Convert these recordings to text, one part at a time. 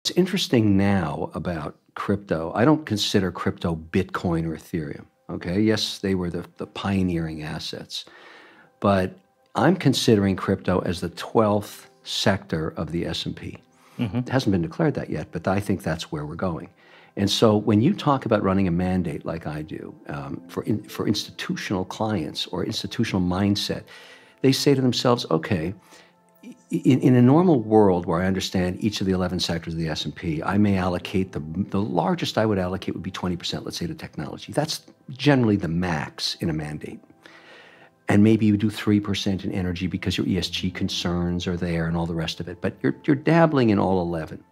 It's interesting now about crypto. I don't consider crypto Bitcoin or Ethereum. Okay. Yes, they were the pioneering assets, but I'm considering crypto as the 12th sector of the S&P. It hasn't been declared that yet, but I think that's where we're going. And so when you talk about running a mandate like I do for institutional clients or institutional mindset, they say to themselves, okay, in a normal world where I understand each of the 11 sectors of the S&P, I may allocate the largest I would allocate would be 20%, let's say, to technology. That's generally the max in a mandate. And maybe you do 3% in energy because your ESG concerns are there and all the rest of it. But you're dabbling in all 11.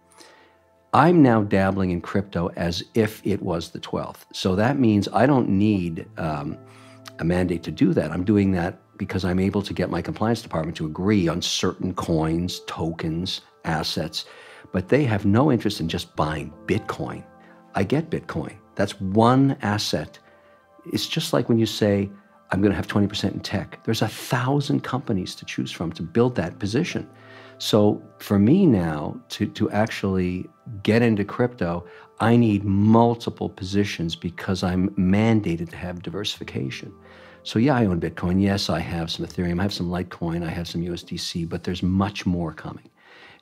I'm now dabbling in crypto as if it was the 12th. So that means I don't need a mandate to do that. I'm doing that because I'm able to get my compliance department to agree on certain coins, tokens, assets, but they have no interest in just buying Bitcoin. I get Bitcoin. That's one asset. It's just like when you say, I'm going to have 20% in tech. There's 1,000 companies to choose from to build that position. So for me now to actually get into crypto, I need multiple positions because I'm mandated to have diversification. So yeah, I own Bitcoin. Yes, I have some Ethereum. I have some Litecoin. I have some USDC, but there's much more coming.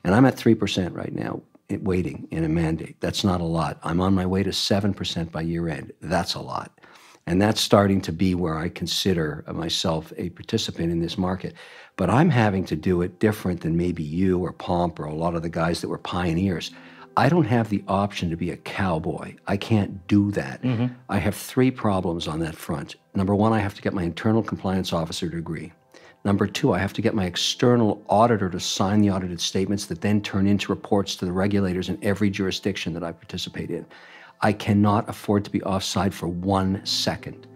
And I'm at 3% right now, waiting in a mandate. That's not a lot. I'm on my way to 7% by year end. That's a lot. And that's starting to be where I consider myself a participant in this market. But I'm having to do it different than maybe you or Pomp or a lot of the guys that were pioneers. I don't have the option to be a cowboy. I can't do that. I have 3 problems on that front. Number 1, I have to get my internal compliance officer to agree. Number 2, I have to get my external auditor to sign the audited statements that then turn into reports to the regulators in every jurisdiction that I participate in. I cannot afford to be offside for 1 second.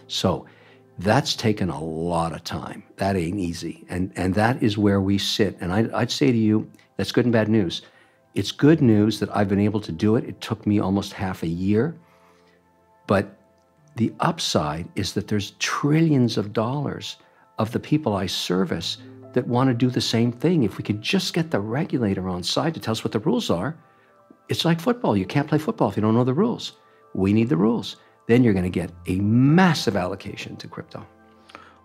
So that's taken a lot of time. That ain't easy. And that is where we sit. And I'd say to you, that's good and bad news. It's good news that I've been able to do it. It took me almost half a year. But the upside is that there's trillions of dollars of the people I service that want to do the same thing. If we could just get the regulator on side to tell us what the rules are, it's like football. You can't play football if you don't know the rules. We need the rules. Then you're going to get a massive allocation to crypto.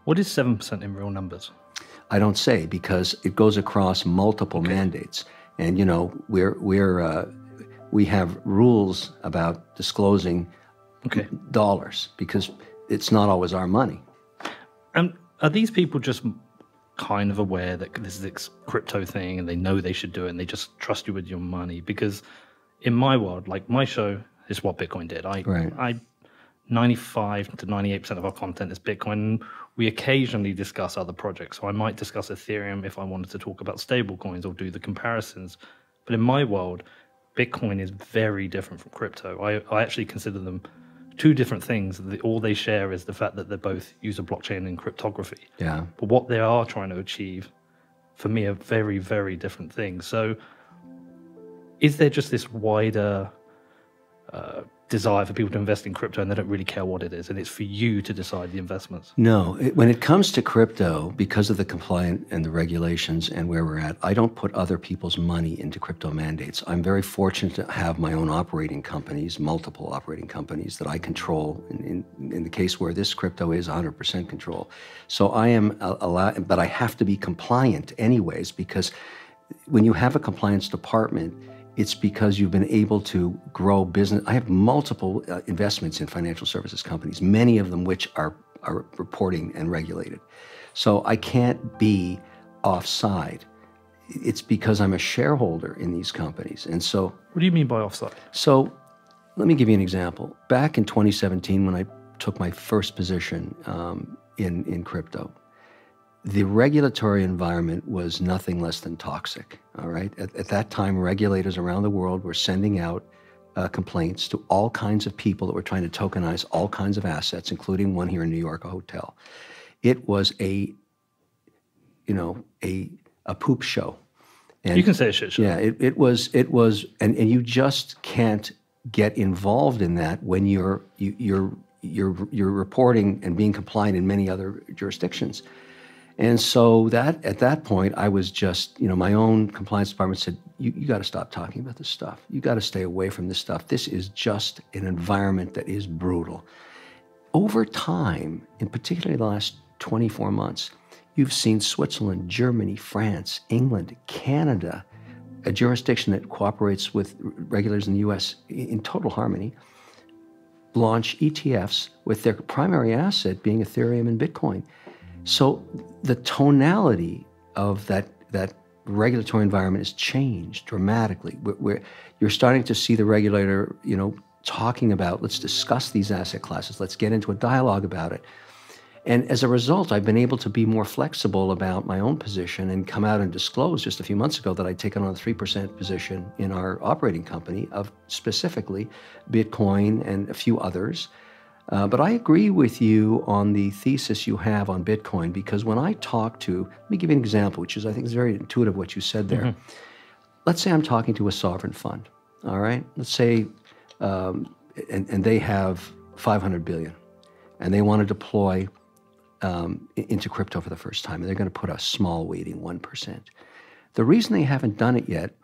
What is 7% in real numbers? I don't say because it goes across multiple mandates. And, you know, we have rules about disclosing dollars because it's not always our money. And are these people just kind of aware that this is a crypto thing and they know they should do it and they just trust you with your money? Because in my world, like my show is what Bitcoin did. 95 to 98% of our content is Bitcoin. We occasionally discuss other projects. So I might discuss Ethereum if I wanted to talk about stable coins or do the comparisons. But in my world, Bitcoin is very different from crypto. I actually consider them 2 different things. All they share is the fact that they both use a blockchain and cryptography. Yeah. But what they are trying to achieve, for me, are very, very different things. So is there just this wider desire for people to invest in crypto and they don't really care what it is, and it's for you to decide the investments? No. When it comes to crypto, because of the compliance and the regulations and where we're at, I don't put other people's money into crypto mandates. I'm very fortunate to have my own operating companies, multiple operating companies that I control. In the case where this crypto is 100% control. So I am allowed, but I have to be compliant anyways, because when you have a compliance department, it's because you've been able to grow business. I have multiple investments in financial services companies, many of them which are reporting and regulated. So I can't be offside. It's because I'm a shareholder in these companies. And so— What do you mean by offside? So let me give you an example. Back in 2017, when I took my first position in crypto, the regulatory environment was nothing less than toxic, all right? At that time, regulators around the world were sending out complaints to all kinds of people that were trying to tokenize all kinds of assets, including one here in New York, a hotel. It was a poop show. And you can say a shit show. Yeah, it was, and you just can't get involved in that when you're reporting and being compliant in many other jurisdictions. And so that at that point, I was just, my own compliance department said, you got to stop talking about this stuff. You got to stay away from this stuff. This is just an environment that is brutal. Over time, in particularly the last 24 months, you've seen Switzerland, Germany, France, England, Canada, a jurisdiction that cooperates with regulators in the US in total harmony, launch ETFs with their primary asset being Ethereum and Bitcoin. So the tonality of that regulatory environment has changed dramatically. You're starting to see the regulator, talking about, let's discuss these asset classes, let's get into a dialogue about it. And as a result, I've been able to be more flexible about my own position and come out and disclose just a few months ago that I'd taken on a 3% position in our operating company of specifically Bitcoin and a few others. But I agree with you on the thesis you have on Bitcoin, because when I talk to, let me give you an example, which is, I think is very intuitive what you said there. Mm-hmm. Let's say I'm talking to a sovereign fund, all right? Let's say, and they have 500 billion, and they want to deploy into crypto for the first time, and they're going to put a small weighting, 1%. The reason they haven't done it yet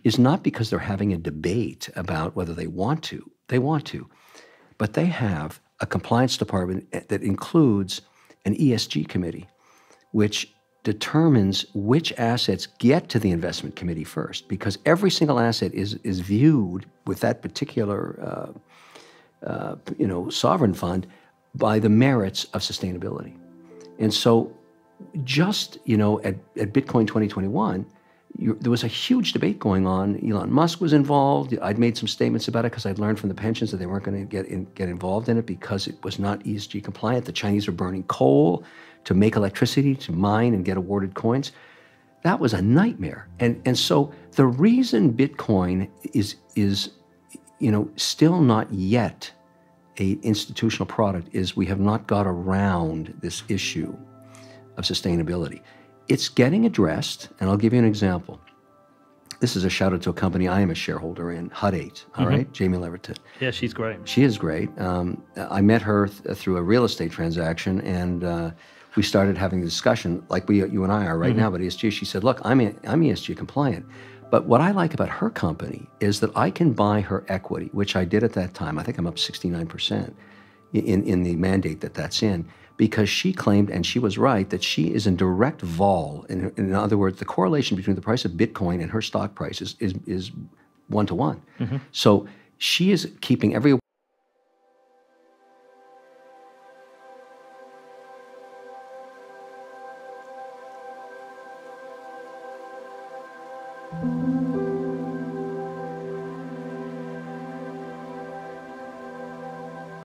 is not because they're having a debate about whether they want to. They want to. But they have a compliance department that includes an ESG committee, which determines which assets get to the investment committee first, because every single asset is viewed with that particular sovereign fund by the merits of sustainability. And so just, at Bitcoin 2021, there was a huge debate going on. Elon Musk was involved. I'd made some statements about it because I'd learned from the pensions that they weren't going to get involved in it because it was not ESG compliant. The Chinese were burning coal to make electricity, to mine and get awarded coins. That was a nightmare. And so the reason Bitcoin is still not yet an institutional product is we have not got around this issue of sustainability. It's getting addressed, and I'll give you an example. This is a shout out to a company I am a shareholder in, Hut 8, all right? Jamie Leverton. Yeah, she's great. She is great. I met her through a real estate transaction, and we started having a discussion like you and I are right now about ESG. She said, look, I'm ESG compliant. But what I like about her company is that I can buy her equity, which I did at that time. I think I'm up 69% in the mandate that's in, because she claimed, and she was right, that she is in direct vol. In other words, the correlation between the price of Bitcoin and her stock price is 1-to-1. So she is keeping every